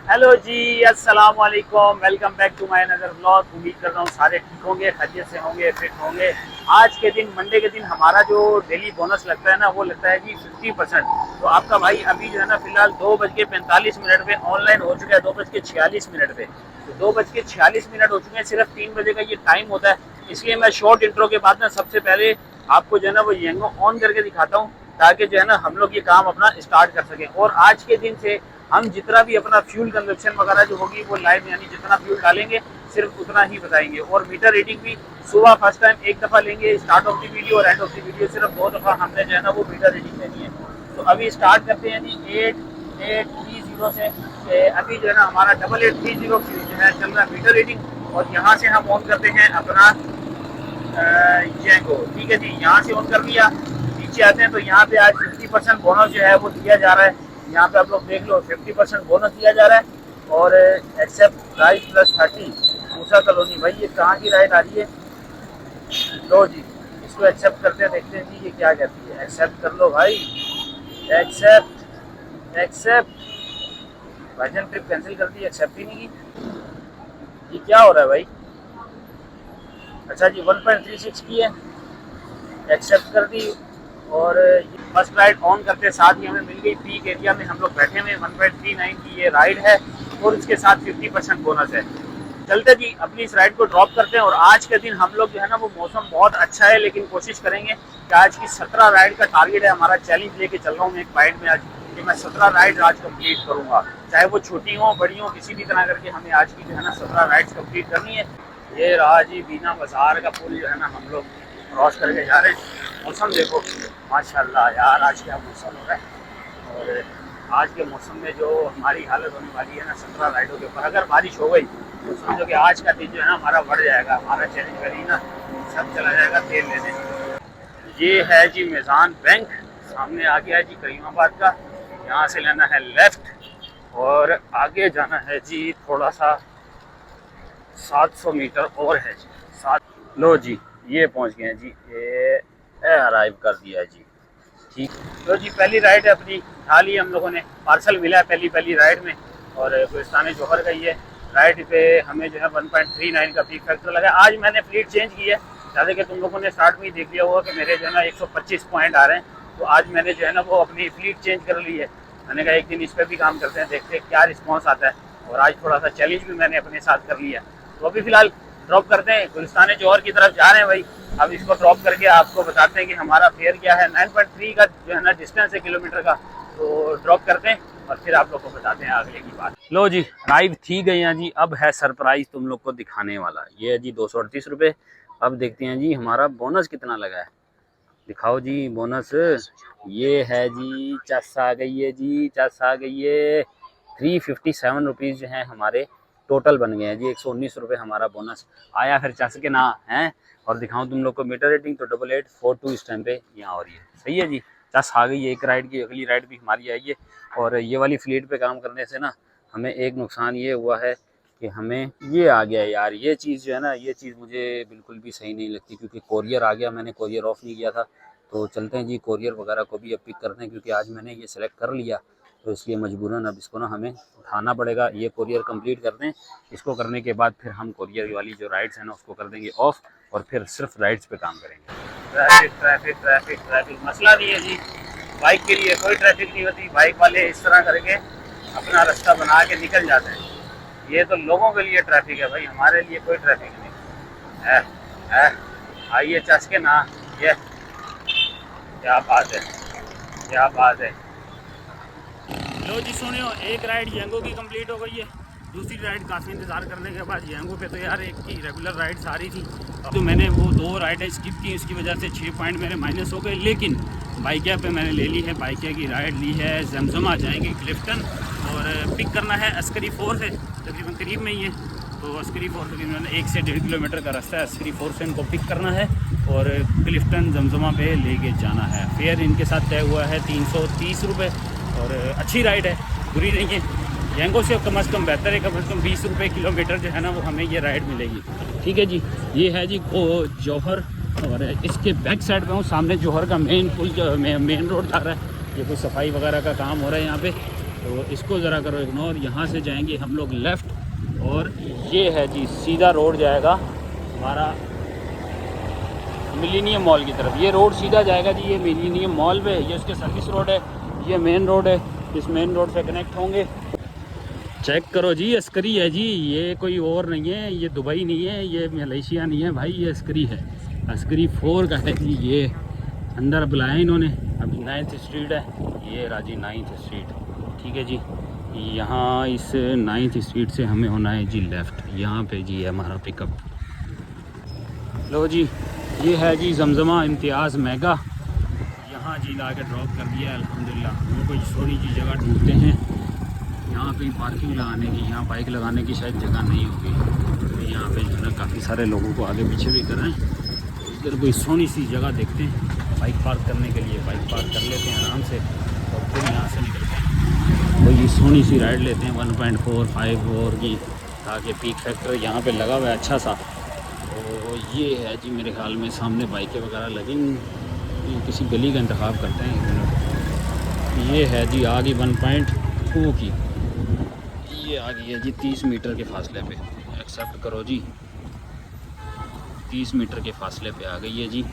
Hello जी, अस्सलाम वालेकुम। Welcome back to my another vlog. उम्मीद कर रहा हूँ सारे ठीक होंगे, खैरियत से होंगे, फिट होंगे। आज के दिन, मंडे के दिन, हमारा जो डेली बोनस लगता है ना, वो लगता है जी 50%। तो आपका भाई अभी जो है ना, फिलहाल 2:45 पे ऑनलाइन हो चुका है, 2:46 पे। तो 2:46 हो चुके हैं, सिर्फ 3 बजे का ये टाइम होता है। इसलिए मैं शॉर्ट इंट्रो के बाद ना सबसे पहले आपको जो है ना वो येंगो ऑन करके दिखाता हूँ, ताकि जो है ना हम लोग ये काम अपना स्टार्ट कर सकें। और आज के दिन से हम जितना भी अपना फ्यूल कंजप्शन वगैरह जो होगी वो लाइव, यानी जितना फ्यूल डालेंगे सिर्फ उतना ही बताएंगे। और मीटर रीडिंग भी सुबह फर्स्ट टाइम एक दफ़ा लेंगे, स्टार्ट ऑफ द वीडियो और एंड ऑफ द वीडियो सिर्फ 2 दफ़ा हमने जो है ना वो मीटर रीडिंग लेनी है। तो अभी स्टार्ट करते हैं जी 8830 से। अभी जो है ना हमारा 8830 जो है चल रहा है मीटर रीडिंग। और यहाँ से हम ऑन करते हैं अपना येंगो। ठीक है जी, यहाँ से ऑन कर लिया। नीचे आते हैं तो यहाँ पे आज 50% बोनस जो है वो दिया जा रहा है। यहाँ पे आप लोग देख लो, 50% बोनस दिया जा रहा है। और एक्सेप्ट राइड +30 मूसा कॉलोनी। भाई ये कहाँ की राइड आ रही है? लो जी, इसको एक्सेप्ट करते हैं, देखते हैं जी ये क्या कहती है। एक्सेप्ट कर लो भाई, एक्सेप्ट एक्सेप्ट। भाईजान ट्रिप कैंसिल कर दी, एक्सेप्ट ही नहीं की। ये क्या हो रहा है भाई? अच्छा जी, 1.36 की है, एक्सेप्ट कर दी। और फर्स्ट राइड ऑन करते साथ ही हमें मिल गई पीक एरिया में। हम लोग बैठे हुए 1.39 की ये राइड है और इसके साथ 50% बोनस है। चलते जी अपनी इस राइड को ड्रॉप करते हैं। और आज के दिन हम लोग जो है ना वो मौसम बहुत अच्छा है, लेकिन कोशिश करेंगे कि आज की 17 राइड का टारगेट है हमारा। चैलेंज लेके चल रहा हूँ मैं एक माइंड में आज कि मैं 17 राइड आज कंप्लीट करूँगा, चाहे वो छोटी हो बड़ी हो, किसी भी तरह करके हमें आज की जो है ना 17 राइड्स कंप्लीट करनी है। ये रहा जी बीना बाजार का पुल जो है ना हम लोग क्रॉस करके जा रहे हैं। मौसम देखो माशाल्लाह यार, आज क्या मौसम हो रहा है। और आज के मौसम में जो हमारी हालत होने वाली है ना 17 राइडों के ऊपर, अगर बारिश हो गई तो समझो कि आज का दिन जो है ना हमारा बढ़ जाएगा। हमारा चैलेंज करी ना सब चला जाएगा तेल लेने। ये है जी मीज़ान बैंक, सामने आ गया जी करीमाबाद का। यहाँ से लेना है लेफ़्ट और आगे जाना है जी थोड़ा सा 700 मीटर और है जी। सात लो जी, ये पहुँच गए हैं जी, ये अराइव कर दिया है जी। ठीक, तो जी पहली राइड है अपनी उठा ली हम लोगों ने। पार्सल मिला है पहली राइड में। और गुलिस्तान जौहर का ये राइड पे हमें जो है 1.39 का पीक फैक्टर लगा। आज मैंने फ्लीट चेंज की है, जैसे कि तुम लोगों ने स्टार्ट में ही देख लिया होगा कि मेरे जो है ना 125 पॉइंट आ रहे हैं। तो आज मैंने जो है ना वो अपनी फ्लीट चेंज कर ली है। मैंने कहा एक दिन इस पर भी काम करते हैं, देखते हैं क्या रिस्पॉन्स आता है। और आज थोड़ा सा चैलेंज भी मैंने अपने साथ कर लिया। तो अभी फ़िलहाल ड्रॉप करते हैं, गुलिस्तान जौहर की तरफ जा रहे हैं भाई। अब इसको ड्रॉप करके आपको बताते हैं कि हमारा फेयर क्या है। 9.3 का जो है ना डिस्टेंस है किलोमीटर का। तो ड्रॉप करते हैं और फिर आप लोग को बताते हैं आगे की बात। लो जी, राइड थी गई हैं जी। अब है सरप्राइज तुम लोग को दिखाने वाला। ये है जी 238 रुपये। अब देखते हैं जी हमारा बोनस कितना लगा है। दिखाओ जी बोनस। ये है जी, चस आ गई है जी, चस आ गई है। 357 रुपीज़ जो हैं हमारे टोटल बन गए हैं जी। 119 रुपये हमारा बोनस आया फिर चस के ना है। और दिखाऊं तुम लोग को मीटर रेटिंग तो 8842 इस टाइम पे यहाँ हो रही है। सही है जी, चस आ गई है एक राइड की। अगली राइड भी हमारी आई है। और ये वाली फ्लीट पे काम करने से ना हमें एक नुकसान ये हुआ है कि हमें ये आ गया यार, ये चीज़ जो है ना, ये चीज़ मुझे बिल्कुल भी सही नहीं लगती, क्योंकि कोरियर आ गया। मैंने कोरियर ऑफ नहीं किया था। तो चलते हैं जी कोरियर वगैरह को भी अब पिक करते हैं, क्योंकि आज मैंने ये सेलेक्ट कर लिया। तो इसलिए मजबूरन अब इसको ना हमें उठाना पड़ेगा। ये कोरियर कंप्लीट करते हैं, इसको करने के बाद फिर हम कोरियर वाली जो राइड्स हैं ना उसको कर देंगे ऑफ और फिर सिर्फ राइड्स पे काम करेंगे। ट्रैफिक ट्रैफिक ट्रैफिक ट्रैफिक मसला नहीं है जी, बाइक के लिए कोई ट्रैफिक नहीं होती। बाइक वाले इस तरह करके अपना रास्ता बना के निकल जाते हैं। ये तो लोगों के लिए ट्रैफिक है भाई, हमारे लिए कोई ट्रैफिक नहीं है। आइए चस के ना, ये क्या बात है, क्या बात है। लो जी सुनियो, एक राइड येंगो की कंप्लीट हो गई है। दूसरी राइड काफ़ी इंतज़ार करने के बाद येंगो पे तो यार एक की रेगुलर राइड्स आ रही थी। तो मैंने वो 2 राइडें स्किप की, इसकी वजह से 6 पॉइंट मेरे माइनस हो गए। लेकिन बाइकिया पे मैंने ले ली है, बाइकिया की राइड ली है। जमजमा जाएंगे क्लिफ्टन और पिक करना है अस्करी 4 से, तकरीबन करीब में ही है। तो अस्करी 4 तकरीबन 1 से 1.5 किलोमीटर का रास्ता है। अस्करी 4 से इनको पिक करना है और क्लिफ्टन जमजमा पे लेके जाना है। फेयर इनके साथ तय हुआ है 330 रुपये। और अच्छी राइड है, बुरी नहीं है। येंगो से कम से कम बेहतर है, कम से कम 20 रुपये किलोमीटर जो है ना वो हमें ये राइड मिलेगी। ठीक है जी, ये है जी जौहर। और इसके बैक साइड पे हूँ, सामने जौहर का मेन पुल जो मेन रोड जा रहा है। ये कोई सफाई वगैरह का काम हो रहा है यहाँ पे। तो इसको ज़रा करो इग्नोर। यहाँ से जाएंगे हम लोग लेफ़्ट, और ये है जी सीधा रोड जाएगा हमारा मिलीनियम मॉल की तरफ। ये रोड सीधा जाएगा जी, ये मिलीनियम मॉल पे, ये उसके सर्विस रोड है, ये मेन रोड है। इस मेन रोड से कनेक्ट होंगे। चेक करो जी, अस्करी है जी, ये कोई और नहीं है, ये दुबई नहीं है, ये मलेशिया नहीं है भाई, ये अस्करी है। अस्करी 4 का है जी। ये अंदर बुलाया इन्होंने। अभी 9th स्ट्रीट है, ये राजी 9th स्ट्रीट, ठीक है जी। यहाँ इस 9th स्ट्रीट से हमें होना है जी लेफ़्ट। यहाँ पे जी है हमारा पिकअप। लो जी, ये है जी जमजमा इम्तियाज़ मेगा। यहाँ जी ला के ड्रॉप कर दिया अल्हम्दुलिल्लाह। हम कोई छोटी सी जगह ढूंढते हैं यहाँ पे पार्किंग लगाने की। यहाँ बाइक लगाने की शायद जगह नहीं होगी, तो यहाँ पे जो है ना काफ़ी सारे लोगों को आगे पीछे भी कर रहे हैं। इधर कोई सोनी सी जगह देखते हैं बाइक पार्क करने के लिए। बाइक पार्क कर लेते हैं आराम से और फिर यहाँ से निकलते हैं। कोई सोनी सी राइड लेते हैं 1.45 की, ताकि पीक फैक्टर यहाँ पे लगा हुआ है अच्छा सा। तो ये है जी मेरे ख्याल में सामने बाइकें वगैरह लगेंगी। किसी गली का इंतखाब करते हैं। ये है जी आगे 1.2 की, ये आ गई है जी 30 मीटर के फासले पे। एक्सेप्ट करो जी, 30 मीटर के फासले पे आ गई है जी,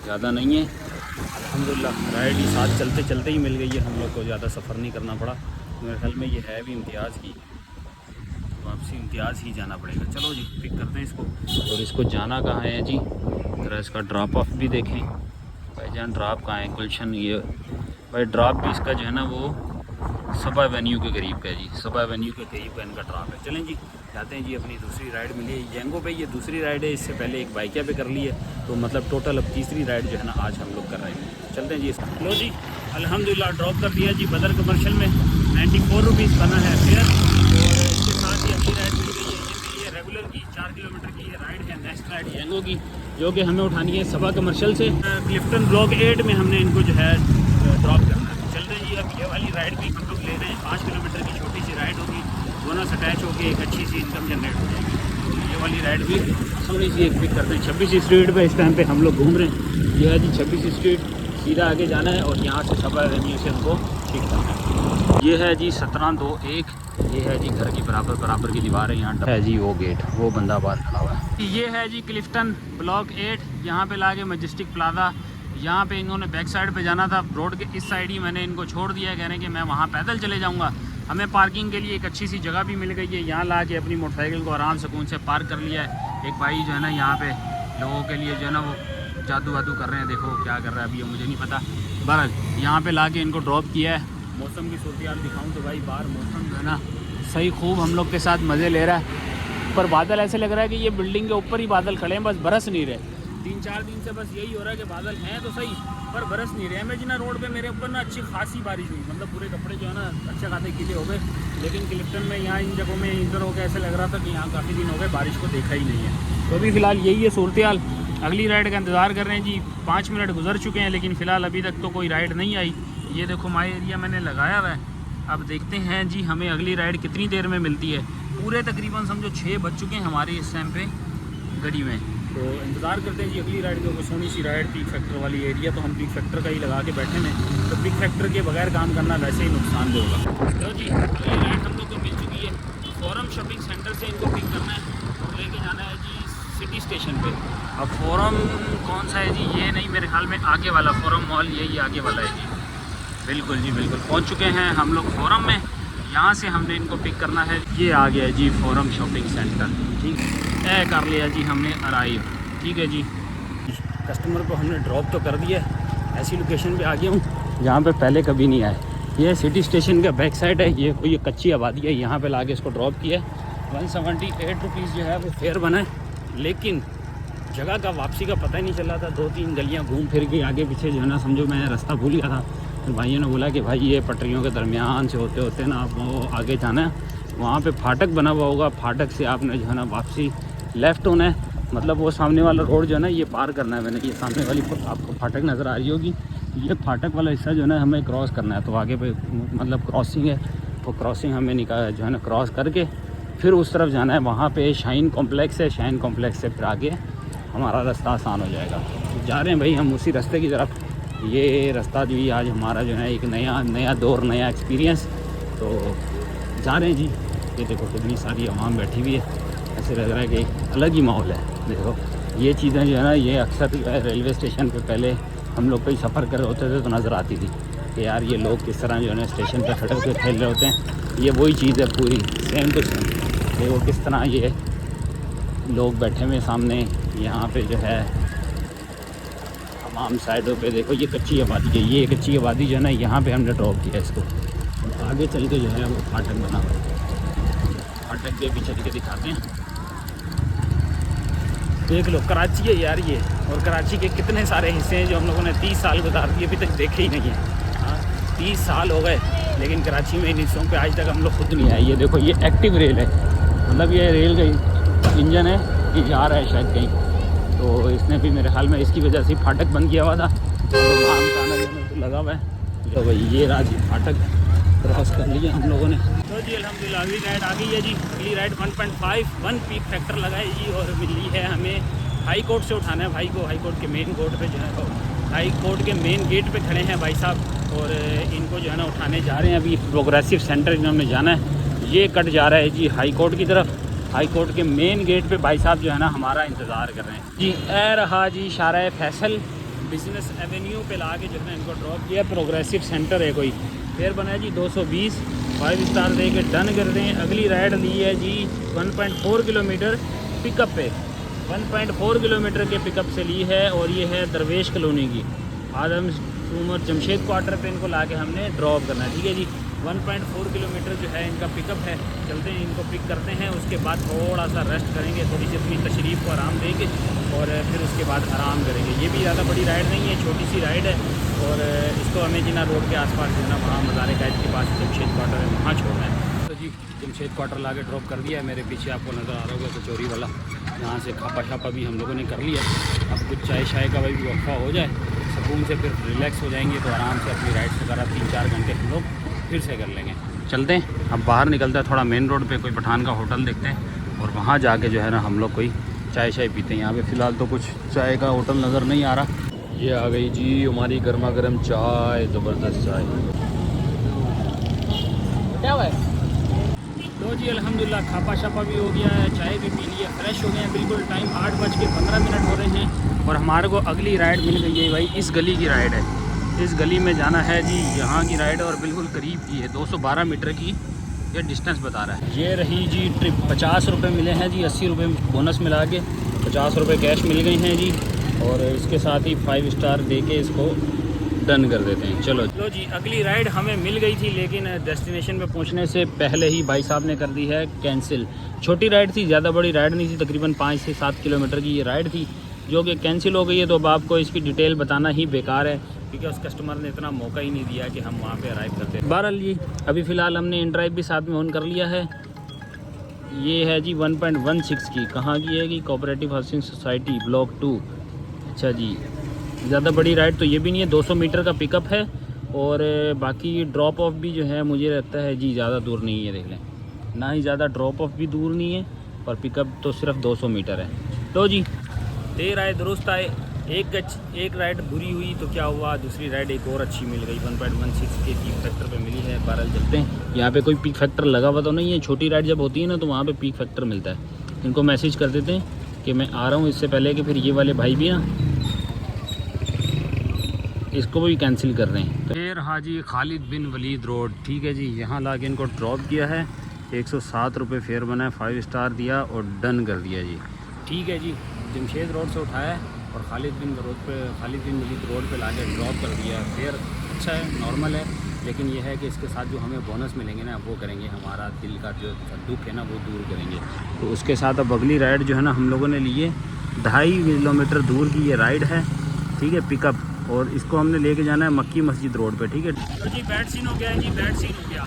ज़्यादा नहीं है अल्हम्दुलिल्लाह। राइड ही साथ चलते चलते ही मिल गई है, हम लोग को ज़्यादा सफ़र नहीं करना पड़ा। मेरे ख्याल में ये है भी इम्तियाज़ की, वापसी इम्तियाज़ ही जाना पड़ेगा। चलो जी पिक करते हैं इसको। और इसको जाना कहाँ है जी, ज़रा इसका ड्रॉप ऑफ भी देखें भाईजान। ड्रॉप कहाँ है गुलशन? ये भाई ड्रॉप भी इसका जो है ना वो सबा एवेन्यू के करीब का है जी, सबा एवेन्यू के करीब का इनका ड्रॉप है। चलें जी जाते हैं जी। अपनी दूसरी राइड मिली है येंगो पे, ये दूसरी राइड है। इससे पहले एक बाइकिया पे कर ली है, तो मतलब टोटल अब तीसरी राइड जो है ना आज हम लोग कर रहे हैं। चलते हैं जी इसका। लो जी अल्हम्दुलिल्लाह ड्रॉप कर दिया जी बदर कमर्शियल में। 94 रुपीज़ बना है फेयर। और इसके साथ ही अगली राइड मिल गई है, ये मिली है रेगुलर की 4 किलोमीटर की ये राइड है, नेक्स्ट राइड येंगो की, जो कि हमें उठानी है सबा कमर्शियल से। क्लिफ्टन ब्लॉक 8 में हमने इनको जो है ड्रॉप करना है। चल रहे जी अब ये वाली राइड भी हम लोग ले रहे हैं। 5 किलोमीटर की छोटी सी राइड होगी, बोनस अटैच होकर एक अच्छी सी इनकम जनरेट हो जाएगी। तो ये वाली राइड भी थोड़ी सी एक पिक करते हैं। 26 स्ट्रीट पे इस टाइम पे हम लोग घूम रहे हैं। ये है जी 26 स्ट्रीट, सीधा आगे जाना है और यहाँ से सबा एवेन्यू से हमको पिक करना है। ये है जी 1721, ये है जी घर की बराबर की दीवार है। यहाँ है जी वो गेट, वो बंदा बाहर खड़ा हुआ है। ये है जी क्लिफ्टन ब्लॉक 8, यहाँ पे लाके मजेस्टिक प्लाजा। यहाँ पे इन्होंने बैक साइड पे जाना था, रोड के इस साइड ही मैंने इनको छोड़ दिया है, कह रहे हैं कि मैं वहाँ पैदल चले जाऊँगा। हमें पार्किंग के लिए एक अच्छी सी जगह भी मिल गई है। यहाँ ला के अपनी मोटरसाइकिल को आराम सुकून से पार्क कर लिया है। एक भाई जो है ना यहाँ पे लोगों के लिए जो है ना वो जादू वादू कर रहे हैं, देखो क्या कर रहा है अभी मुझे नहीं पता। बहरहाल यहाँ पे ला के इनको ड्रॉप किया है। मौसम की सूरत हाल दिखाऊँ तो भाई बाहर मौसम जो है ना सही खूब हम लोग के साथ मज़े ले रहा है। पर बादल ऐसे लग रहा है कि ये बिल्डिंग के ऊपर ही बादल खड़े हैं, बस बरस नहीं रहे। 3-4 दिन से बस यही हो रहा है कि बादल हैं तो सही पर बरस नहीं रहे। मैं जी ना रोड पे मेरे ऊपर ना अच्छी खासी बारिश हुई, मतलब पूरे कपड़े जो है ना अच्छे खासे गीले हो गए। लेकिन क्लिफ्टन में यहाँ इन जगहों में इधर हो गया, ऐसे लग रहा था कि यहाँ काफ़ी दिन हो गए बारिश को देखा ही नहीं है। तो अभी फ़िलहाल यही है सूरत हाल। अगली राइड का इंतज़ार कर रहे हैं जी। 5 मिनट गुजर चुके हैं लेकिन फ़िलहाल अभी तक तो कोई राइड नहीं आई। ये देखो माई एरिया मैंने लगाया हुआ है। अब देखते हैं जी हमें अगली राइड कितनी देर में मिलती है। पूरे तकरीबन समझो 6 बज चुके हैं हमारे इस टाइम पे गड़ी में। तो इंतज़ार करते हैं जी अगली राइड को। सोनी सी राइड पीक फैक्टर वाली एरिया, तो हम पीक फैक्टर का ही लगा के बैठे हैं। तो पीक फैक्टर के बगैर काम करना वैसे ही नुकसान दे होगा। तो जी अगली राइड हम लोग को मिल चुकी है। फोरम शॉपिंग सेंटर से इनको पिक करना है और लेके जाना है जी सिटी स्टेशन पे। अब फोरम कौन सा है जी, ये नहीं, मेरे ख्याल में आगे वाला फोरम मॉल यही आगे वाला है जी। बिल्कुल जी बिल्कुल पहुंच चुके हैं हम लोग फोरम में। यहाँ से हमने इनको पिक करना है। ये आ गया जी फोरम शॉपिंग सेंटर, ठीक है, कर लिया जी हमने अराइव, ठीक है जी। कस्टमर को हमने ड्रॉप तो कर दिया, ऐसी लोकेशन पे आ गया हूँ जहाँ पे पहले कभी नहीं आए। ये सिटी स्टेशन का बैक साइड है, ये कोई कच्ची आबादी है। यहाँ पे लाके इसको ड्रॉप किया। 178 रुपीज़ जो है वो फेयर बना है, लेकिन जगह का वापसी का पता ही नहीं चल रहा था। 2-3 गलियाँ घूम फिर के आगे पीछे जो है ना समझो मैं रास्ता भूल गया था। तो भाइयों ने बोला कि भाई ये पटरियों के दरमियान से होते होते ना आप वो आगे जाना है, वहाँ पे फाटक बना हुआ होगा, फाटक से आपने जो है ना वापसी लेफ़्ट होना है। मतलब वो सामने वाला रोड जो है ना ये पार करना है मैंने। ये सामने वाली आपको फाटक नज़र आ रही होगी, ये फाटक वाला हिस्सा जो है ना हमें क्रॉस करना है। तो आगे पे मतलब क्रॉसिंग है, वो क्रॉसिंग हमें निकाल जो है ना क्रॉस करके फिर उस तरफ जाना है। वहाँ पे शाइन कॉम्प्लेक्स है, शाइन कॉम्प्लेक्स से फिर आगे हमारा रास्ता आसान हो जाएगा। तो जा रहे हैं भाई हम उसी रास्ते की तरफ। ये रास्ता जो ही आज हमारा जो है एक नया दौर, नया एक्सपीरियंस तो जा रहे हैं जी। ये देखो कितनी सारी आवाम बैठी हुई है, ऐसे लग रहा है कि अलग ही माहौल है। देखो ये चीज़ें जो है ना, ये अक्सर रेलवे स्टेशन पे पहले हम लोग कहीं सफ़र कर रहे होते थे तो नज़र आती थी कि यार ये लोग किस तरह जो है ना स्टेशन पे खड़े होकर खेल रहे होते हैं। ये वही चीज़ है पूरी सेम टू सेम। देखो किस तरह ये लोग बैठे हुए सामने, यहाँ पे जो है तमाम साइडों पे देखो ये कच्ची आबादी है। ये कच्ची आबादी जो है ना, यहाँ पे हमने ड्रॉप किया इसको। आगे चल के जो है वो फाटक बना हुआ है, फाटक के पीछे के दिखाते हैं। देख लो कराची है यार ये, और कराची के कितने सारे हिस्से हैं जो हम लोगों ने 30 साल गुजार दिए, अभी तक देखे ही नहीं है। हाँ 30 साल हो गए, लेकिन कराची में इन हिस्सों पे आज तक हम लोग खुद नहीं आए। ये देखो ये एक्टिव रेल है, मतलब ये रेल का इंजन है, ये जा रहा है शायद कहीं। तो इसने भी मेरे ख्याल में इसकी वजह से फाटक बंद किया हुआ था, तो आम का आना तो लगा हुआ है। तो भाई ये राजी फाटक क्रॉस कर लिया हम लोगों ने। तो जी अल्हम्दुलिल्लाह अगली राइड आ गई है जी। अगली राइड 1.51 पीक फैक्टर लगा है जी, और मिली है हमें हाई कोर्ट से उठाना है भाई को। हाई कोर्ट के मेन कोर्ट पे जो है, हाई कोर्ट के मेन गेट पे खड़े हैं भाई साहब, और इनको जो है ना उठाने जा रहे हैं। अभी प्रोग्रेसिव सेंटर इन्होंने जाना है, ये कट जा रहा है जी हाई कोर्ट की तरफ। हाई कोर्ट के मेन गेट पे भाई साहब जो है ना हमारा इंतज़ार कर रहे हैं जी। ए रहा जी शारा फैसल बिजनेस एवेन्यू पे ला के जो है इनको ड्रॉप किया। प्रोग्रेसिव सेंटर है कोई, फेयर बना है जी 220, 5 स्टार दे के डन कर रहे हैं। अगली राइड ली है जी 1.4 किलोमीटर पिकअप पे, 1.4 किलोमीटर के पिकअप से ली है, और ये है दरवेश कॉलोनी की आदम उमर जमशेद क्वार्टर पे इनको ला के हमने ड्रॉप करना है। ठीक है जी 1.4 किलोमीटर जो है इनका पिकअप है। चलते हैं इनको पिक करते हैं, उसके बाद थोड़ा सा रेस्ट करेंगे, थोड़ी सी अपनी तशरीफ़ को आराम देंगे, और फिर उसके बाद आराम करेंगे। ये भी ज़्यादा बड़ी राइड नहीं है, छोटी सी राइड है, और इसको हमें जिना रोड के आसपास जो है ना वहाँ मज़ार कैद के पास जमशेद क्वार्टर है वहाँ छोड़ना है। तो जी जमशेद क्वार्टर ला के ड्रॉप कर दिया है। मेरे पीछे आपको नज़र आ रहा होगा कचौरी वाला, यहाँ से खापा शापा भी हम लोगों ने कर लिया। अब कुछ चाय शाय का भाई वक्फा हो जाए, सुकून से फिर रिलैक्स हो जाएंगे, तो आराम से अपनी राइड्स वगैरह 3-4 घंटे हम लोग फिर से कर लेंगे। चलते हैं अब बाहर निकलते हैं, थोड़ा मेन रोड पे कोई पठान का होटल देखते हैं, और वहाँ जाके जो है ना हम लोग कोई चाय शाय पीते हैं। यहाँ पे फ़िलहाल तो कुछ चाय का होटल नज़र नहीं आ रहा। ये आ गई जी हमारी गर्मा गर्म चाय, ज़बरदस्त चाय। क्या हुआ है? तो जी अल्हम्दुलिल्लाह खापा शापा भी हो गया है, चाय भी पी लिया, फ्रेश हो गए हैं बिल्कुल। टाइम 8:15 हो रहे हैं, और हमारे को अगली राइड मिल गई है भाई। इस गली की राइड है, इस गली में जाना है जी, यहाँ की राइड, और बिल्कुल करीब की है, 212 मीटर की ये डिस्टेंस बता रहा है। ये रही जी ट्रिप, 50 रुपये मिले हैं जी, 80 रुपये बोनस मिला के 50 रुपये कैश मिल गए हैं जी, और इसके साथ ही 5 स्टार दे के इसको डन कर देते हैं। चलो जी अगली राइड हमें मिल गई थी, लेकिन डेस्टिनेशन पे पहुंचने से पहले ही भाई साहब ने कर दी है कैंसिल। छोटी राइड थी, ज़्यादा बड़ी राइड नहीं थी, तकरीबन 5 से 7 किलोमीटर की ये राइड थी, जो कि कैंसिल हो गई है। तो अब आपको इसकी डिटेल बताना ही बेकार है, क्योंकि उस कस्टमर ने इतना मौका ही नहीं दिया कि हम वहाँ पे अराइव करते हैं। बहरहाल जी अभी फ़िलहाल हमने इन ड्राइव भी साथ में ऑन कर लिया है। ये है जी 1.16 की, कहाँ की है कि कोऑपरेटिव हाउसिंग सोसाइटी ब्लॉक 2। अच्छा जी ज़्यादा बड़ी राइड तो ये भी नहीं है, 200 मीटर का पिकअप है, और बाकी ड्रॉप ऑफ भी जो है मुझे लगता है जी ज़्यादा दूर नहीं है। देख लें ना ही ज़्यादा ड्रॉप ऑफ भी दूर नहीं है, और पिकअप तो सिर्फ 200 मीटर है। तो जी देर आए दुरुस्त आए, एक राइड बुरी हुई तो क्या हुआ, दूसरी राइड एक और अच्छी मिल गई, 1.16 के पीक फैक्टर पे मिली है। बहरहाल चलते हैं, यहाँ पे कोई पीक फैक्टर लगा हुआ तो नहीं है। छोटी राइड जब होती है ना तो वहाँ पे पीक फैक्टर मिलता है। इनको मैसेज कर देते हैं कि मैं आ रहा हूँ, इससे पहले कि फिर ये वाले भाई भी ना इसको भी कैंसिल कर रहे हैं। फिर हाजी खालिद बिन वलीद रोड, ठीक है जी, यहाँ ला के इनको ड्रॉप किया है, 107 रुपये फेयर बना है, 5 स्टार दिया और डन कर दिया जी। ठीक है जी जमशेद रोड से उठाया है और खालिद बिन वलीद रोड पे ला के ड्रॉप कर दिया। फेयर अच्छा है, नॉर्मल है, लेकिन यह है कि इसके साथ जो हमें बोनस मिलेंगे ना वो करेंगे, हमारा दिल का जो दुख है ना वो दूर करेंगे। तो उसके साथ अब अगली राइड जो है ना हम लोगों ने लिए 2.5 किलोमीटर दूर की ये राइड है, ठीक है, पिकअप, और इसको हमने लेके जाना है मक्की मस्जिद रोड पे, ठीक है। तो जी बैड सीन हो गया है जी, बैड सीन हो गया।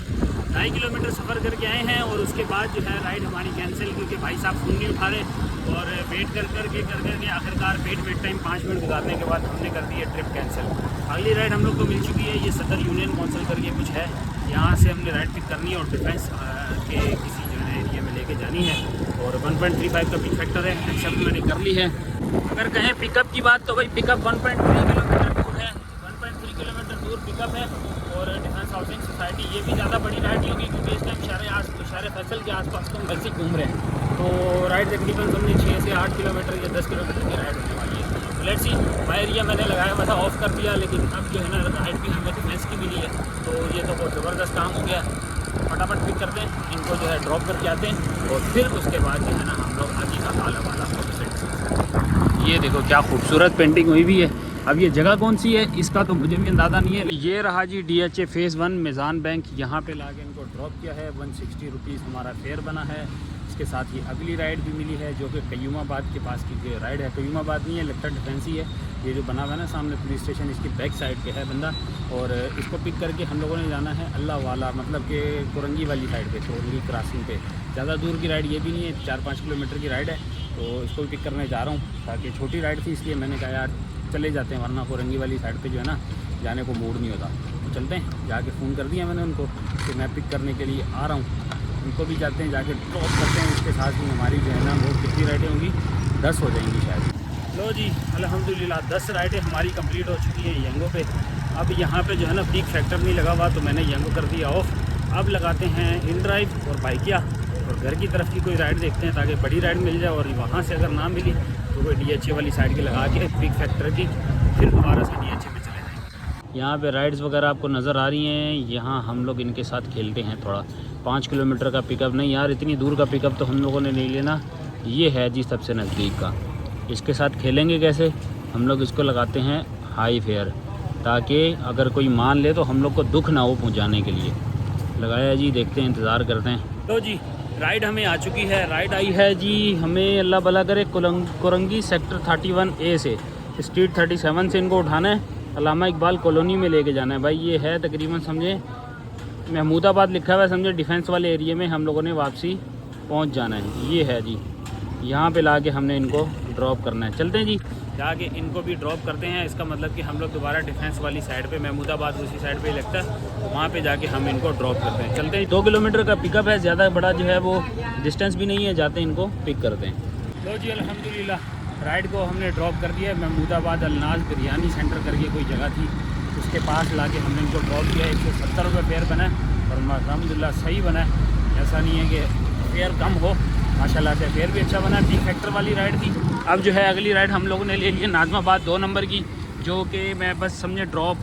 2.5 किलोमीटर सफ़र करके आए हैं और उसके बाद जो है राइड हमारी कैंसिल, क्योंकि भाई साहब फ़ोन नहीं उठा रहे, और वेट कर करके आखिरकार वेट टाइम 5 मिनट गुजारने के बाद हमने कर दी है ट्रिप कैंसिल। अगली राइड हम लोग को मिल चुकी है, ये सदर यूनियन काउंसिल करके कुछ है, यहाँ से हमने राइड पिक करनी है और डिफेंस के किसी जो है एरिया में लेके जानी है, और 1.35 का पिक फैक्टर है, एक्सेप्ट मैंने कर ली है। अगर कहें पिकअप की बात तो भाई पिकअप 1.3 किलोमीटर दूर है, 1.3 किलोमीटर दूर पिकअप है, और डिफेंस हाउसिंग सोसाइटी। ये भी ज़्यादा बड़ी राइड नहीं होगी क्योंकि इस टाइम शहर फैसल के आसपास तो हम वैसे घूम रहे हैं, तो राइड तकरीबन समझे 6 से 8 किलोमीटर या 10 किलोमीटर की राइड होने वाली है। तो लेट्स सी, बाय एरिया मैंने लगाया हुआ था, ऑफ कर दिया, लेकिन अब जो है ना राइड भी हमें डिफेंस की मिली है, तो ये तो बहुत ज़बरदस्त काम हो गया। फटाफट पिक करते हैं इनको, जो है ड्रॉप करके आते हैं, और फिर उसके बाद जो है ना हम लोग आगे का आला वाला। ये देखो क्या खूबसूरत पेंटिंग हुई भी है। अब ये जगह कौन सी है इसका तो मुझे भी अंदाज़ा नहीं है। ये रहा जी DHA फ़ेज़ 1 मिज़ान बैंक, यहाँ पे लाके इनको ड्रॉप किया है। 160 रुपीज़ हमारा फेयर बना है। इसके साथ ही अगली राइड भी मिली है जो कि कयूमाबाद के पास की राइड है। कयूमाबाद नहीं है, लगता डिफेंस ही है। ये जो बना हुआ है ना सामने पुलिस स्टेशन, इसकी बैक साइड पे है बंदा, और इसको पिक करके हम लोगों ने जाना है अल्लाह वाला, मतलब कि कोरंगी वाली साइड पे, कोरंगी क्रॉसिंग पे। ज़्यादा दूर की राइड ये भी नहीं है, 4-5 किलोमीटर की राइड है, तो इसको भी पिक करने जा रहा हूँ। ताकि छोटी राइड थी इसलिए मैंने कहा यार चले जाते हैं, वरना कोरंगी वाली साइड पे जो है ना जाने को मूड नहीं होता। तो चलते हैं, जाके फ़ोन कर दिया मैंने उनको कि मैं पिक करने के लिए आ रहा हूँ। उनको भी जाते हैं, जाके ड्रॉप करते हैं। इसके साथ ही हमारी जो है ना वो कितनी राइडें होंगी, 10 हो जाएंगी शायद। लो जी अल्हम्दुलिल्लाह 10 राइडें हमारी कंप्लीट हो चुकी हैं यंगो पे। अब यहाँ पे जो है ना पीक फैक्टर नहीं लगा हुआ, तो मैंने यंगो कर दिया ऑफ। अब लगाते हैं इन ड्राइव और बाइकिया, और घर की तरफ की कोई राइड देखते हैं ताकि बड़ी राइड मिल जाए, और वहाँ से अगर ना मिली तो कोई DHA वाली साइड की लगा के पीक फैक्टर की, फिर दोबारा से DHA में चले जाएंगे। यहाँ पे राइड्स वगैरह आपको नज़र आ रही हैं। यहाँ हम लोग इनके साथ खेलते हैं थोड़ा। 5 किलोमीटर का पिकअप नहीं यार, इतनी दूर का पिकअप तो हम लोगों ने नहीं लेना। ये है जी सबसे नज़दीक का, इसके साथ खेलेंगे कैसे, हम लोग इसको लगाते हैं हाई फेयर, ताकि अगर कोई मान ले तो हम लोग को दुख ना हो पहुँचाने के लिए। लगाया जी, देखते हैं, इंतज़ार करते हैं। तो जी राइड हमें आ चुकी है। राइड आई है जी हमें, अल्लाह भला करे, कोरंगी सेक्टर 31A से, स्ट्रीट 37 से इनको उठाना है, अल्लामा इकबाल कॉलोनी में लेके जाना है। भाई ये है तकरीबन समझे महमूदाबाद लिखा हुआ है, समझे डिफेंस वाले एरिया में हम लोगों ने वापसी पहुंच जाना है। ये है जी, यहाँ पे लाके हमने इनको ड्रॉप करना है। चलते हैं जी, जाके इनको भी ड्रॉप करते हैं। इसका मतलब कि हम लोग दोबारा डिफेंस वाली साइड पे, महमूदाबाद उसी साइड पे लगता है, तो वहाँ पे जाके हम इनको ड्रॉप करते हैं। चलते हैं, 2 किलोमीटर का पिकअप है, ज़्यादा बड़ा जो है वो डिस्टेंस भी नहीं है, जाते हैं इनको पिक करते हैं। लो जी अल्हम्दुलिल्लाह राइड को हमने ड्रॉप कर दिया। महमूदाबाद अलनाज बिरयानी सेंटर करके कोई जगह थी, उसके पास ला के हमने इनको ड्रॉप किया। 170 रुपये फेयर बना है, और अल्हम्दुलिल्लाह सही बना है। ऐसा नहीं है कि फेयर कम हो, माशाल्लाह से फेयर भी अच्छा बना है। पीक फैक्टर वाली राइड थी। अब जो है अगली राइड हम लोगों ने ले ली है नाजमाबाद 2 नंबर की, जो कि मैं बस समझे ड्रॉप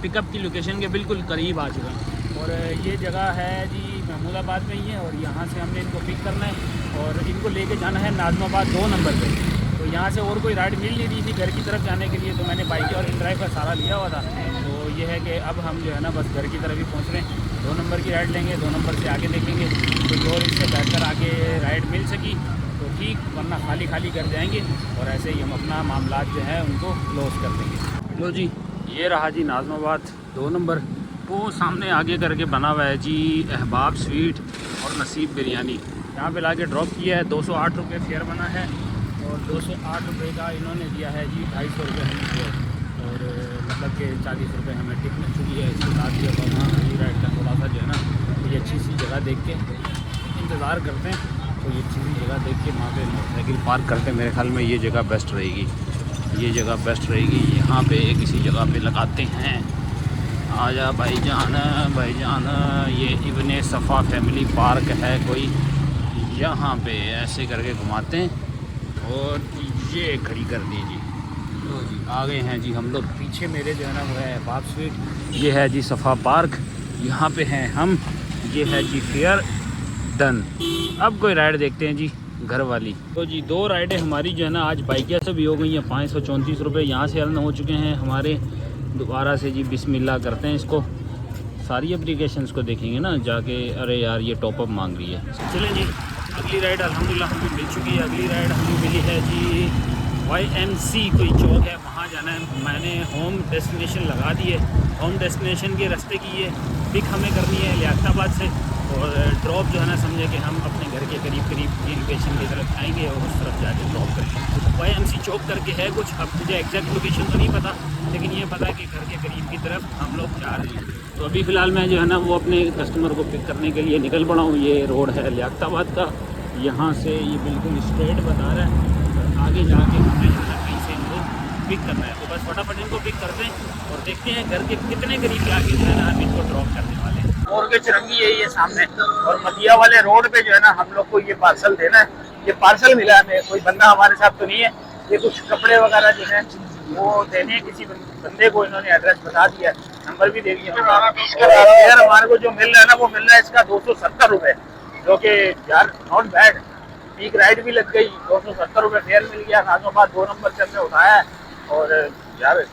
पिकअप की लोकेशन के बिल्कुल करीब आ चुका हूँ। और ये जगह है जी महमूदाबाद में ही है, और यहाँ से हमने इनको पिक करना है और इनको लेके जाना है नाजमाबाद 2 नंबर पे। तो यहाँ से और कोई राइड मिल नहीं रही थी घर की तरफ जाने के लिए, तो मैंने बाइक और इन ड्राइव का सहारा लिया हुआ था। तो ये है कि अब हम जो है ना बस घर की तरफ ही पहुँच रहे हैं। 2 नंबर की राइड लेंगे, 2 नंबर से आगे देखेंगे तो और इससे बेहतर आगे राइड मिल सकी तो ठीक, वरना खाली खाली कर जाएंगे, और ऐसे ही हम अपना मामला जो है उनको क्लोज कर देंगे। लो जी ये रहा जी नाजमाबाद 2 नंबर, वो सामने आगे करके बना हुआ है जी अहबाब स्वीट और नसीब बिरयानी। यहाँ पे लाके ड्रॉप किया है। 208 रुपये फेयर बना है, और 208 रुपये का इन्होंने दिया है जी 250 रुपये हमें फेयर, और मतलब कि 40 रुपये हमें टिप मिल चुकी है। इसके साथ ही अब वहाँ अगली राइड का थोड़ा सा जो है ना कोई अच्छी सी जगह देख के इंतज़ार करते हैं, कोई अच्छी सी जगह देख के वहाँ पे मोटरसाइकिल पार्क करते हैं। मेरे ख्याल में ये जगह बेस्ट रहेगी, ये जगह बेस्ट रहेगी। यहाँ पे किसी जगह पे लगाते हैं। आजा भाईजान भाईजान, ये इब्ने सफ़ा फैमिली पार्क है कोई, यहाँ पे ऐसे करके घुमाते हैं और ये खड़ी कर दी जी। तो जी आ गए हैं जी हम लोग। पीछे मेरे जो है ना वो है अहबाब स्वीट, ये है जी सफ़ा पार्क, यहाँ पे हैं हम। ये है जी फेयर डन। अब कोई राइड देखते हैं जी घर वाली। तो जी 2 राइडें हमारी जो है ना आज बाइकिया से भी हो गई हैं। 534 रुपये यहाँ से अर्न हो चुके हैं हमारे। दोबारा से जी बिस्मिल्लाह करते हैं इसको, सारी एप्लीकेशंस को देखेंगे ना जाके। अरे यार ये टॉपअप मांग रही है। चलें जी अगली राइड अल्हम्दुलिल्लाह हमें मिल चुकी है। अगली राइड हमें मिली है जी YMC कोई चौक है, वहाँ जाना है। मैंने होम डेस्टिनेशन लगा दी है। होम डेस्टिनेशन के रास्ते की ये पिक हमें करनी है लियाकताबाद से, और ड्रॉप जो है ना समझे कि हम अपने घर के करीब करीब ये लोकेशन की तरफ आएंगे और उस तरफ जाके ड्रॉप करेंगे। YMC चौक करके है कुछ, अब मुझे एग्जैक्ट लोकेशन तो नहीं पता, लेकिन ये पता है कि घर के करीब की तरफ हम लोग जा रहे हैं। तो अभी फ़िलहाल मैं जो है ना वो अपने कस्टमर को पिक करने के लिए निकल पड़ा हूँ। ये रोड है लियाकताबाद का, यहाँ से ये बिल्कुल स्ट्रेट बता रहा है, आगे जाके हमें जो है कहीं से इनको पिक करना है। तो बस फटाफट इनको पिक करते हैं और देखते हैं घर के कितने करीब आके जो है ना हम इनको ड्रॉप करने वाले हैं। और के चुरंगी यही है सामने, और मदिया वाले रोड पे जो है ना हम लोग को ये पार्सल देना है। ये पार्सल मिला है, कोई बंदा हमारे साथ तो नहीं है। ये कुछ कपड़े वगैरह जो है वो देने हैं किसी बंदे को, इन्होंने एड्रेस बता दिया, नंबर भी दे दिया। और हमारे को जो मिल रहा है ना वो मिल रहा है इसका 270 रुपये, जो कि यार नॉट बैड। पीक राइड भी लग गई, 270 रुपये फेयर मिल गया। नाजोबाद 2 नंबर से हमने उठाया है। और यार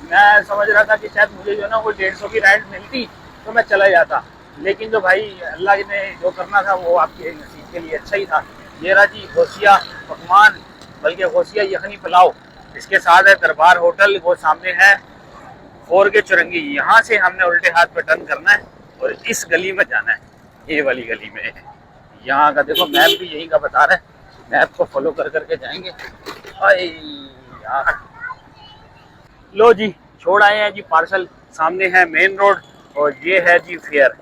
मैं समझ रहा था कि शायद मुझे जो ना वो 150 की राइड मिलती तो मैं चला जाता, लेकिन जो भाई अल्लाह ने जो करना था वो आपके नसीब के लिए अच्छा ही था। ये रहा जी गौसिया पकवान, बल्कि गौसिया यखनी पुलाव, इसके साथ है दरबार होटल, वो सामने है 4 के चुरंगी। यहाँ से हमने उल्टे हाथ पे टर्न करना है और इस गली में जाना है, ये वाली गली में। यहाँ का देखो मैप भी यही का बता रहा है, मैप को फॉलो कर करके जाएंगे। अरे यार लो जी, छोड़ आए हैं जी पार्सल। सामने है मेन रोड और ये है जी फेयर,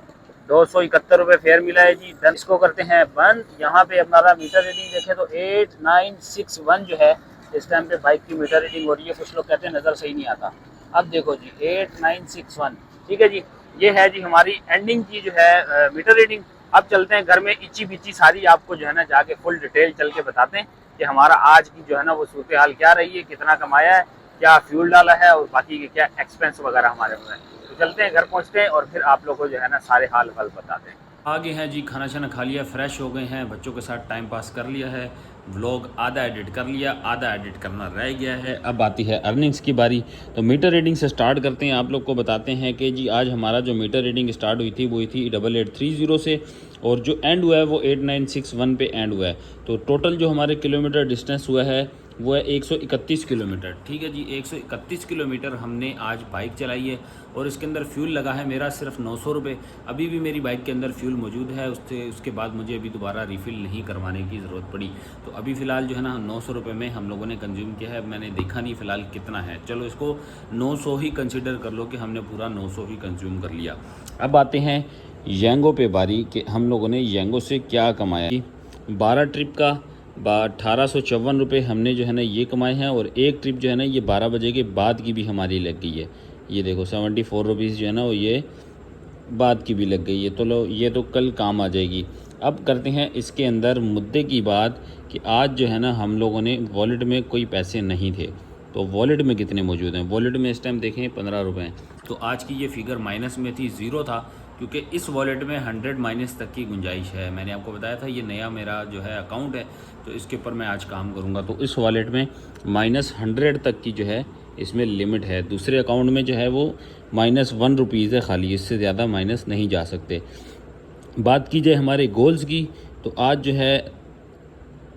271 रुपये फेयर मिला है जी। देन इसको करते हैं बंद। यहाँ पे हमारा मीटर रीडिंग देखें तो 8961 जो है इस टाइम पे बाइक की मीटर रीडिंग हो रही है। कुछ लोग कहते हैं नज़र सही नहीं आता, अब देखो जी 8961, ठीक है जी। ये है जी हमारी एंडिंग की जो है मीटर रीडिंग। अब चलते हैं घर में, इची बिची सारी आपको जो है ना जाके फुल डिटेल चल के बताते हैं कि हमारा आज की जो है ना वो सूरत हाल क्या रही है, कितना कमाया है, क्या फ्यूल डाला है और बाकी के क्या एक्सपेंस वगैरह हमारे में। तो चलते हैं, घर पहुंचते हैं और फिर आप लोगों को जो है ना सारे हाल बताते हैं। आगे हैं जी, खाना शाना खा लिया, फ्रेश हो गए हैं, बच्चों के साथ टाइम पास कर लिया है, व्लॉग आधा एडिट कर लिया, आधा एडिट करना रह गया है। अब आती है अर्निंग्स की बारी। तो मीटर रीडिंग से स्टार्ट करते हैं। आप लोग को बताते हैं कि जी आज हमारा जो मीटर रीडिंग स्टार्ट हुई थी वो हुई थी 8830 से, और जो एंड हुआ है वो 8961 पे एंड हुआ है। तो टोटल जो हमारे किलोमीटर डिस्टेंस हुआ है वो है 131 किलोमीटर, ठीक है जी। 131 किलोमीटर हमने आज बाइक चलाई है और इसके अंदर फ्यूल लगा है मेरा सिर्फ 900 रुपये। अभी भी मेरी बाइक के अंदर फ्यूल मौजूद है, उसके बाद मुझे अभी दोबारा रिफ़िल नहीं करवाने की ज़रूरत पड़ी। तो अभी फ़िलहाल जो है ना 900 रुपये में हम लोगों ने कंज्यूम किया है। मैंने देखा नहीं फ़िलहाल कितना है, चलो इसको 900 ही कंसिडर कर लो कि हमने पूरा 900 ही कंज्यूम कर लिया। अब आते हैं येंगो पे बारी कि हम लोगों ने येंगो से क्या कमाया। 12 ट्रिप का 1854 रुपये हमने जो है ना ये कमाए हैं, और एक ट्रिप जो है ना ये 12 बजे के बाद की भी हमारी लग गई है। ये देखो 74 रुपीज़ जो है ना वो ये बाद की भी लग गई है। तो लो ये तो कल काम आ जाएगी। अब करते हैं इसके अंदर मुद्दे की बात कि आज जो है ना हम लोगों ने वॉलेट में कोई पैसे नहीं थे। तो वॉलेट में कितने मौजूद हैं, वॉलेट में इस टाइम देखें 15 रुपये हैं। तो आज की ये फिगर माइनस में थी, ज़ीरो था, क्योंकि इस वॉलेट में 100 माइनस तक की गुंजाइश है। मैंने आपको बताया था ये नया मेरा जो है अकाउंट है, तो इसके ऊपर मैं आज काम करूँगा। तो इस वॉलेट में -100 तक की जो है इसमें लिमिट है। दूसरे अकाउंट में जो है वो -1 रुपीज़ है खाली, इससे ज़्यादा माइनस नहीं जा सकते। बात की जाए हमारे गोल्स की, तो आज जो है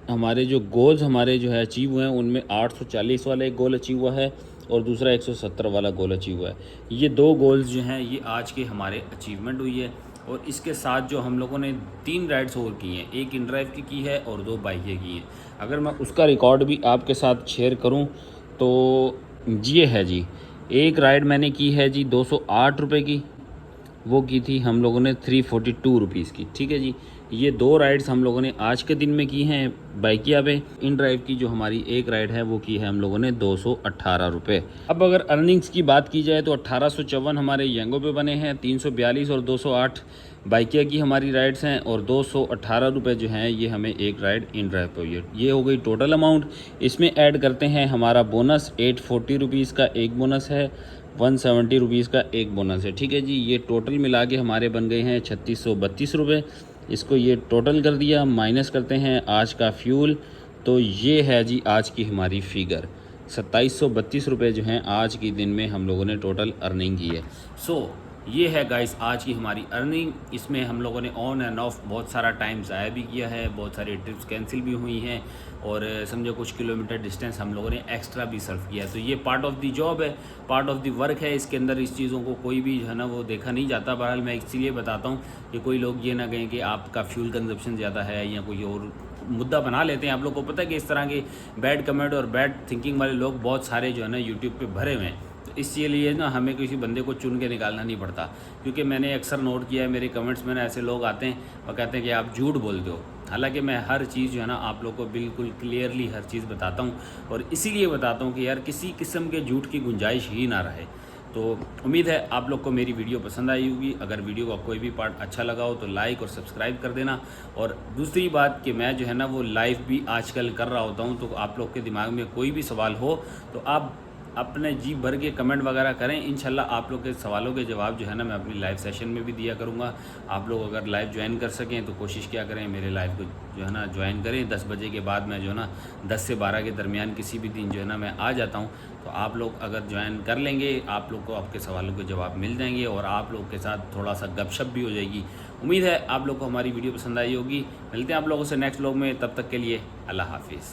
हमारे जो गोल्स हमारे जो है अचीव हुए हैं उनमें 840 वाला एक गोल अचीव हुआ है और दूसरा 170 वाला गोल अचीव हुआ है। ये 2 गोल्स जो हैं ये आज के हमारे अचीवमेंट हुई है। और इसके साथ जो हम लोगों ने 3 राइड्स और की हैं, एक इन ड्राइव की है और 2 बाइकें की हैं। अगर मैं उसका रिकॉर्ड भी आपके साथ शेयर करूं तो ये है जी, एक राइड मैंने की है जी 208 रुपये की, वो की थी हम लोगों ने 342 रुपीज़ की, ठीक है जी। ये 2 राइड्स हम लोगों ने आज के दिन में की हैं बाइकिया पे। इन ड्राइव की जो हमारी एक राइड है वो की है हम लोगों ने 218 रुपये। अब अगर अर्निंग्स की बात की जाए तो 1854 हमारे येंगो पे बने हैं, 342 और 208 बाइकिया की हमारी राइड्स हैं, और 218 रुपये जो हैं ये हमें एक राइड इन ड्राइव पे हुई है। ये हो गई टोटल अमाउंट। इसमें ऐड करते हैं हमारा बोनस, 840 रुपीज़ का एक बोनस है, 170 रुपीज़ का एक बोनस है, ठीक है जी। ये टोटल मिला के हमारे बन गए हैं 3632 रुपये। इसको ये टोटल कर दिया, माइनस करते हैं आज का फ्यूल, तो ये है जी आज की हमारी फ़िगर 2732 रुपये जो हैं आज के दिन में हम लोगों ने टोटल अर्निंग की है। सो ये है गाइस आज की हमारी अर्निंग। इसमें हम लोगों ने ऑन एंड ऑफ बहुत सारा टाइम ज़ाया भी किया है, बहुत सारी ट्रिप्स कैंसिल भी हुई हैं, और समझो कुछ किलोमीटर डिस्टेंस हम लोगों ने एक्स्ट्रा भी सर्व किया है। तो ये पार्ट ऑफ द जॉब है, पार्ट ऑफ द वर्क है। इसके अंदर इस चीज़ों को कोई भी जो है ना वो देखा नहीं जाता। बहरहाल मैं इसीलिए बताता हूँ कि कोई लोग ये ना कहें कि आपका फ्यूल कंजप्शन ज़्यादा है या कोई और मुद्दा बना लेते हैं। आप लोग को पता है कि इस तरह के बैड कमेंट और बैड थिंकिंग वाले लोग बहुत सारे जो है ना यूट्यूब पे भरे हुए हैं। तो इसलिए ना हमें किसी बंदे को चुन के निकालना नहीं पड़ता, क्योंकि मैंने अक्सर नोट किया है मेरे कमेंट्स में ना ऐसे लोग आते हैं और कहते हैं कि आप झूठ बोलते हो। हालांकि मैं हर चीज़ जो है ना आप लोग को बिल्कुल क्लियरली हर चीज़ बताता हूँ, और इसीलिए बताता हूँ कि यार किसी किस्म के झूठ की गुंजाइश ही ना रहे। तो उम्मीद है आप लोग को मेरी वीडियो पसंद आई होगी। अगर वीडियो का कोई भी पार्ट अच्छा लगा हो तो लाइक और सब्सक्राइब कर देना। और दूसरी बात कि मैं जो है ना वो लाइव भी आजकल कर रहा होता हूँ, तो आप लोग के दिमाग में कोई भी सवाल हो तो आप अपने जी भर के कमेंट वगैरह करें। इंशाल्लाह आप लोग के सवालों के जवाब जो है ना मैं अपनी लाइव सेशन में भी दिया करूँगा। आप लोग अगर लाइव ज्वाइन कर सकें तो कोशिश क्या करें, मेरे लाइव को जो है ना ज्वाइन करें। 10 बजे के बाद मैं जो है ना 10 से 12 के दरमियान किसी भी दिन जो है ना मैं आ जाता हूँ। तो आप लोग अगर ज्वाइन कर लेंगे, आप लोग को आपके सवालों के जवाब मिल जाएंगे और आप लोग के साथ थोड़ा सा गपशप भी हो जाएगी। उम्मीद है आप लोग को हमारी वीडियो पसंद आई होगी। मिलते हैं आप लोगों से नेक्स्ट व्लॉग में, तब तक के लिए अल्लाह हाफिज़।